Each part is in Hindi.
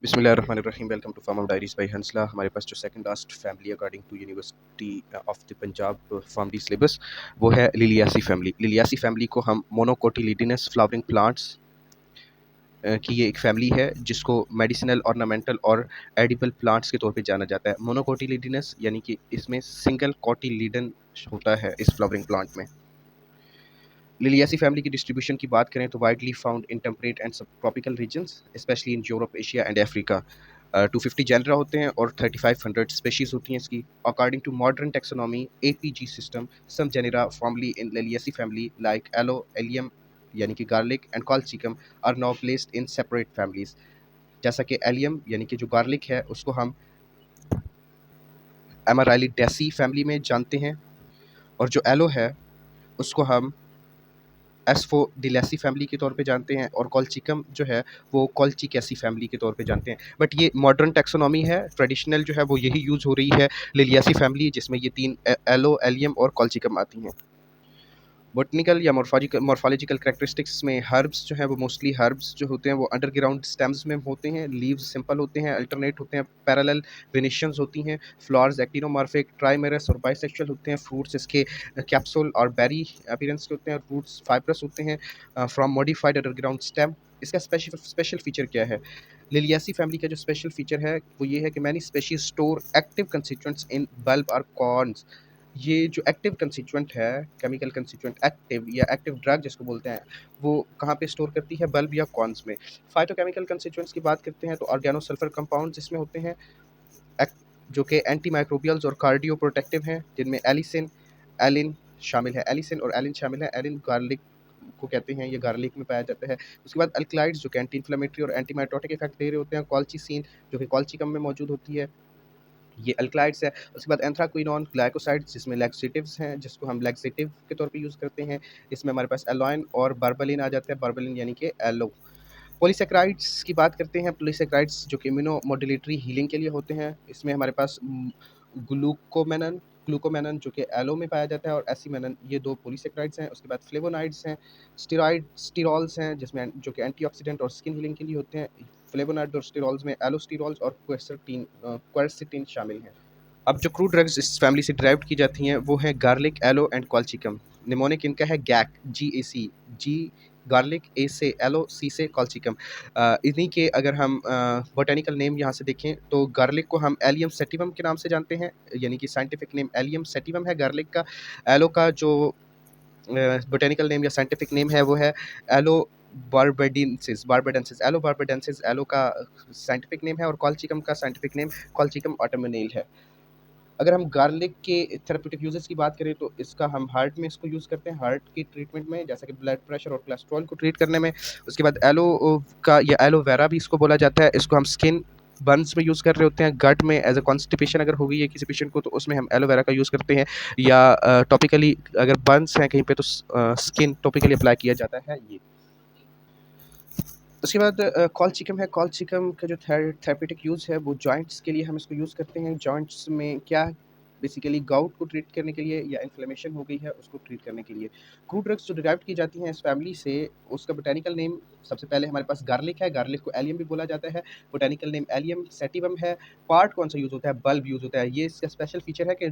बिस्मिल्लाहिर्रहमानिर्रहीम। Welcome to farm of diaries by Hansla. हमारे पास जो second last family according to university of the Punjab family syllabus वो है लिलियासी फैमिली। लिलियासी फैमिली को हम मोनोकोटिलिडिनस फ्लावरिंग प्लांट्स की ये एक फैमिली है जिसको मेडिसिनल ऑर्नामेंटल और एडिबल प्लांट्स के तौर पे जाना जाता है। मोनोकोटिलिडिनस यानी कि इसमें सिंगल कोटिलिडन होता है इस फ्लावरिंग प्लांट में। लिलियासी फैमिली की डिस्ट्रीब्यूशन की बात करें तो widely found in temperate and subtropical regions specially in Europe, Asia and Africa. 250 genera होते हैं और 3500 स्पेशीज होती हैं इसकी। According to modern taxonomy APG system, some genera formerly in Liliaceae family like aloe, allium यानी कि garlic and colchicum are now placed in separate families. जैसा कि एलियम यानी कि जो गार्लिक है उसको हम एमाराइलिडेसी फैमिली में जानते हैं, और जो एलो है उसको हम एस्फोडिलैसी फैमिली के तौर पे जानते हैं, और कॉलचिकम जो है वो कॉलचिकैसी फैमिली के तौर पे जानते हैं। बट ये मॉडर्न टैक्सोनॉमी है, ट्रेडिशनल जो है वो यही यूज़ हो रही है लिलियासी फैमिली, जिसमें ये तीन एलो, एलियम और कॉलचिकम आती हैं। बोटनिकल या मॉर्फोलॉजिकल कैरेक्टरिस्टिक्स में हर्ब्स जो है वो मोस्टली हर्ब्स जो होते हैं वो अंडरग्राउंड स्टेम्स में होते हैं। लीव्स सिंपल होते हैं, अल्टरनेट होते हैं, पैरेलल वेनिशंस होती हैं। फ्लावर्स एक्टिनोमॉर्फिक, ट्राइमेरस और बाइसेक्सुअल होते हैं। फ्रूट्स इसके कैप्सूल और बेरी अपीयरेंस के होते हैं। रूट्स फाइब्रस होते हैं फ्रॉम मॉडिफाइड अंडरग्राउंड स्टेम। इसका स्पेशल फीचर क्या है? लिलियासी फैमिली का जो स्पेशल फीचर है वो ये है कि many species store active constituents in bulb और कॉर्न्स। ये जो एक्टिव कंस्टिट्यूएंट है, केमिकल कंस्टिट्यूएंट एक्टिव या एक्टिव ड्रग जिसको बोलते हैं, वो कहाँ पे स्टोर करती है? बल्ब या कॉर्न्स में। फाइटोकेमिकल कंस्टिट्यूएंट्स की बात करते हैं तो ऑर्गेनोसल्फर कंपाउंड्स इसमें होते हैं जो कि एंटी माइक्रोबियल्स और कार्डियो प्रोटेक्टिव हैं, जिनमें एलिसिन, एलिन शामिल है। एलिसिन और एलिन शामिल है। एलिन गार्लिक को कहते हैं, ये गार्लिक में पाया जाता है। उसके बाद अल्कलाइड्स जो कि एंटी इन्फ्लेमेटरी और एंटी माइटोटिक इफेक्ट दे रहे होते हैं। कॉल्चिसिन जो कि कॉल्चिकम में मौजूद होती है, ये अल्कलाइड्स है। उसके बाद एंथ्राक्विनोन, ग्लाइकोसाइड्स जिसमें लैक्सेटिव्स हैं, जिसको हम लैक्सेटिव के तौर पे यूज़ करते हैं। इसमें हमारे पास एलोइन और बार्बलिन आ जाता है। बार्बलिन यानी कि एलो। पॉलीसेकेराइड्स की बात करते हैं। पॉलीसेकेराइड्स जो कि इम्यूनोमोडुलेटरी हीलिंग के लिए होते हैं। इसमें हमारे पास ग्लूकोमेनन ग्लूकोमेनन जो कि एलो में पाया जाता है, और एसीमेनन, ये दो पॉलीसेकेराइड्स हैं। उसके बाद फ्लेवोनाइड्स हैं, स्टीरॉल्स हैं जिसमें जो कि एंटीऑक्सीडेंट और स्किन हीलिंग के लिए होते हैं। फ्लेवोनाइड और स्टीरॉल्स में एलोस्टीरॉल्स और क्वेरसेटिन शामिल हैं। अब जो क्रूड ड्रग्स इस फैमिली से डिराइव की जाती हैं वो है garlic, aloe and colchicum. Mnemonic इनका है गैक, GAC, जी गार्लिक, ए से एलो, सी से कॉल्चिकम। इन्हीं के अगर हम बोटेनिकल नेम यहाँ से देखें तो गार्लिक को हम एलियम सेटिवम के नाम से जानते हैं, यानी कि साइंटिफिक नेम एलियम सेटिवम है गार्लिक का। एलो का जो बोटेनिकल नेम या साइंटिफिक नेम है वो है एलो बारबेडेंसिस। एलो बारबेडेंसिस एलो का साइंटिफिक नेम है, और कॉल्चिकम का साइंटिफिक नेम कॉल्चिकम ऑटोमोनेल है। अगर हम गार्लिक के थेरेप्यूटिक यूजेस की बात करें तो इसका हम हार्ट में इसको यूज़ करते हैं, हार्ट की ट्रीटमेंट में, जैसा कि ब्लड प्रेशर और कोलेस्ट्रॉल को ट्रीट करने में। उसके बाद एलो का या एलोवेरा भी इसको बोला जाता है, इसको हम स्किन बर्न्स में यूज़ कर रहे होते हैं। गट में एज अ कॉन्स्टिपेशन अगर हो गई है किसी पेशेंट को तो उसमें हम एलोवेरा का यूज़ करते हैं, या टॉपिकली अगर बर्न्स हैं कहीं पे तो स्किन टॉपिकली अप्लाई किया जाता है ये। उसके बाद कॉलचिकम है। कॉलचिकम का जो थेरेप्यूटिक यूज़ है वो जॉइंट्स के लिए हम इसको यूज़ करते हैं। जॉइंट्स में क्या, बेसिकली गाउट को ट्रीट करने के लिए, या इन्फ्लेमेशन हो गई है उसको ट्रीट करने के लिए। क्रूड ड्रग्स जो डिराइव की जाती हैं इस फैमिली से, उसका बोटेनिकल नेम सबसे पहले हमारे पास गार्लिक है। गार्लिक को एलियम भी बोला जाता है, बोटेनिकल नेम एलियम सेटिवम है। पार्ट कौन सा यूज़ होता है? बल्ब यूज़ होता है। ये इसका स्पेशल फीचर है कि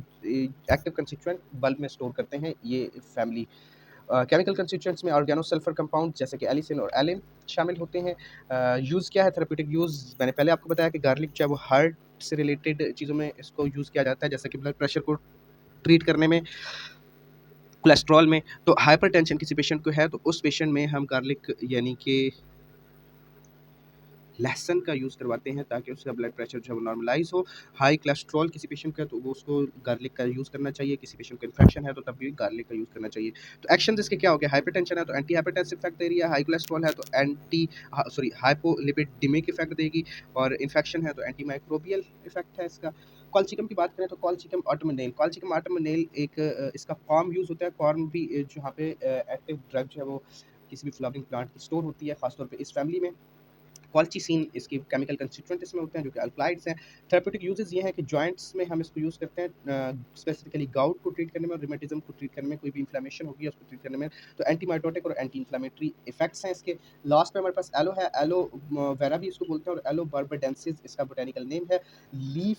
एक्टिव कंस्टिट्यूएंट बल्ब में स्टोर करते हैं ये फैमिली। केमिकल कंस्टिट्यूएंट्स में ऑर्गेनोसल्फर कंपाउंड जैसे कि एलिसिन और एलिन शामिल होते हैं। यूज़ क्या है थेरेप्यूटिक यूज़? मैंने पहले आपको बताया कि गार्लिक जो है वो हार्ट से रिलेटेड चीज़ों में इसको यूज़ किया जाता है, जैसे कि ब्लड प्रेशर को ट्रीट करने में, कोलेस्ट्रॉल में। तो हाइपरटेंशन किसी पेशेंट को है तो उस पेशेंट में हम गार्लिक यानी कि लहसुन का यूज़ करवाते हैं ताकि उसका ब्लड प्रेशर जो है वो नॉर्मलाइज़ हो। हाई कोलेस्ट्रॉल किसी पेशेंट का है तो वो उसको गार्लिक का यूज़ करना चाहिए। किसी पेशेंट को इन्फेक्शन है तो तब भी गार्लिक का यूज़ करना चाहिए। तो एक्शंस इसके क्या हो गए? हाइपरटेंशन है तो एंटी हाइपरटेंसिव इफेक्ट दे रही है। हाई कोलेस्ट्रॉल है तो हाइपोलिपिडेमिक इफेक्ट देगी, और इन्फेक्शन है तो एंटी माइक्रोबियल इफेक्ट है इसका। कॉलचिकम की बात करें तो कॉलचिकम ऑटोमोनेल, एक इसका फॉर्म यूज़ होता है। फॉर्म भी जहाँ पे एक्टिव ड्रग जो है वो किसी भी फ्लावरिंग प्लांट की स्टोर होती है, खासतौर पे इस फैमिली में। कॉल्चिसिन इसकी केमिकल कंस्टिट्यूएंट इसमें होते हैं जो कि अल्कलॉइड्स हैं। थेरेप्यूटिक यूजेस ये हैं कि जॉइंट्स में हम इसको यूज़ करते हैं स्पेसिफिकली गाउट को ट्रीट करने में और रिमेटिज्म को ट्रीट करने में, कोई भी इन्फ्लेमेशन होगी उसको ट्रीट करने में, तो एंटीमाइटोटिक और एंटी इन्फ्लेमेटरी इफेक्ट्स हैं इसके। लास्ट में हमारे पास एलो है, एलो वेरा भी इसको बोलते हैं और एलो बर्बाडेंसिस इसका बोटेनिकल नेम है। लीफ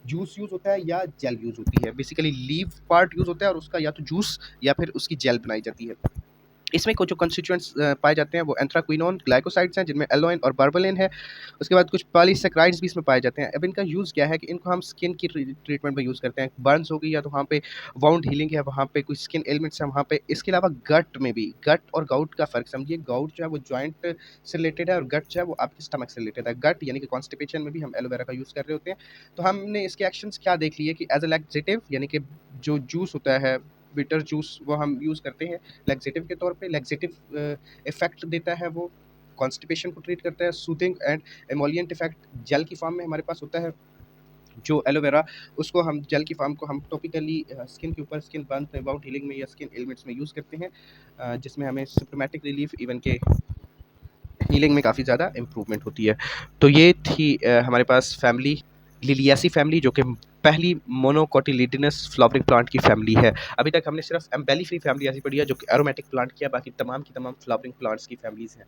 जूस यूज़ होता है या जेल यूज़ होती है। बेसिकली लीव पार्ट यूज़ होता है और उसका या तो जूस या फिर उसकी जेल बनाई जाती है। इसमें कुछ जो कंस्टिट्यूएंट्स पाए जाते हैं वो एंथ्राक्विनोन, ग्लाइकोसाइड्स हैं जिनमें एलोइन और बर्बलिन है। उसके बाद कुछ पॉलीसैकेराइड्स भी इसमें पाए जाते हैं। अब इनका यूज़ क्या है कि इनको हम स्किन की ट्रीटमेंट में यूज़ करते हैं। बर्न्स हो गई या तो वहाँ पे वाउंड हीलिंग है, वहाँ पे कोई स्किन एलिमेंट्स हैं वहाँ पे। इसके अलावा गट में भी, गट और गाउट का फ़र्क समझिए। गाउट जो है वो जॉइंट से रिलेटेड है और गट जो है वो आपके स्टमक से रिलेटेड है। गट यानी कि कॉन्स्टिपेशन में भी हम एलोवेरा का यूज़ कर रहे होते हैं। तो हमने इसके एक्शंस क्या देख लिए कि एज अ लैक्सेटिव यानी कि जो जूस होता है बिटर जूस वो हम यूज़ करते हैं लैक्सेटिव के तौर पे। लैक्सेटिव इफेक्ट देता है वो, कॉन्स्टिपेशन को ट्रीट करता है, soothing and emollient effect gel की फॉर्म में हमारे पास होता है। जो एलोवेरा उसको हम जेल की फॉर्म को हम टॉपिकली स्किन के ऊपर, स्किन बर्न वाउंड हीलिंग में या स्किन एलिमेंट्स में यूज़ करते हैं, जिसमें हमें सिम्प्टोमेटिक रिलीफ इवन के हीलिंग में काफ़ी ज़्यादा इम्प्रूवमेंट होती है। तो ये थी हमारे पास फैमिली, लिलियासी फैमिली, जो कि पहली मोनोकोटिलिडनस फ्लावरिंग प्लांट की फैमिली है। अभी तक हमने सिर्फ एम्बेलीफरी फैमिली ऐसी पढ़ी है जो कि एरोमेटिक प्लांट की है, बाकी तमाम की तमाम फ्लावरिंग प्लांट्स की फैमिलीज़ हैं।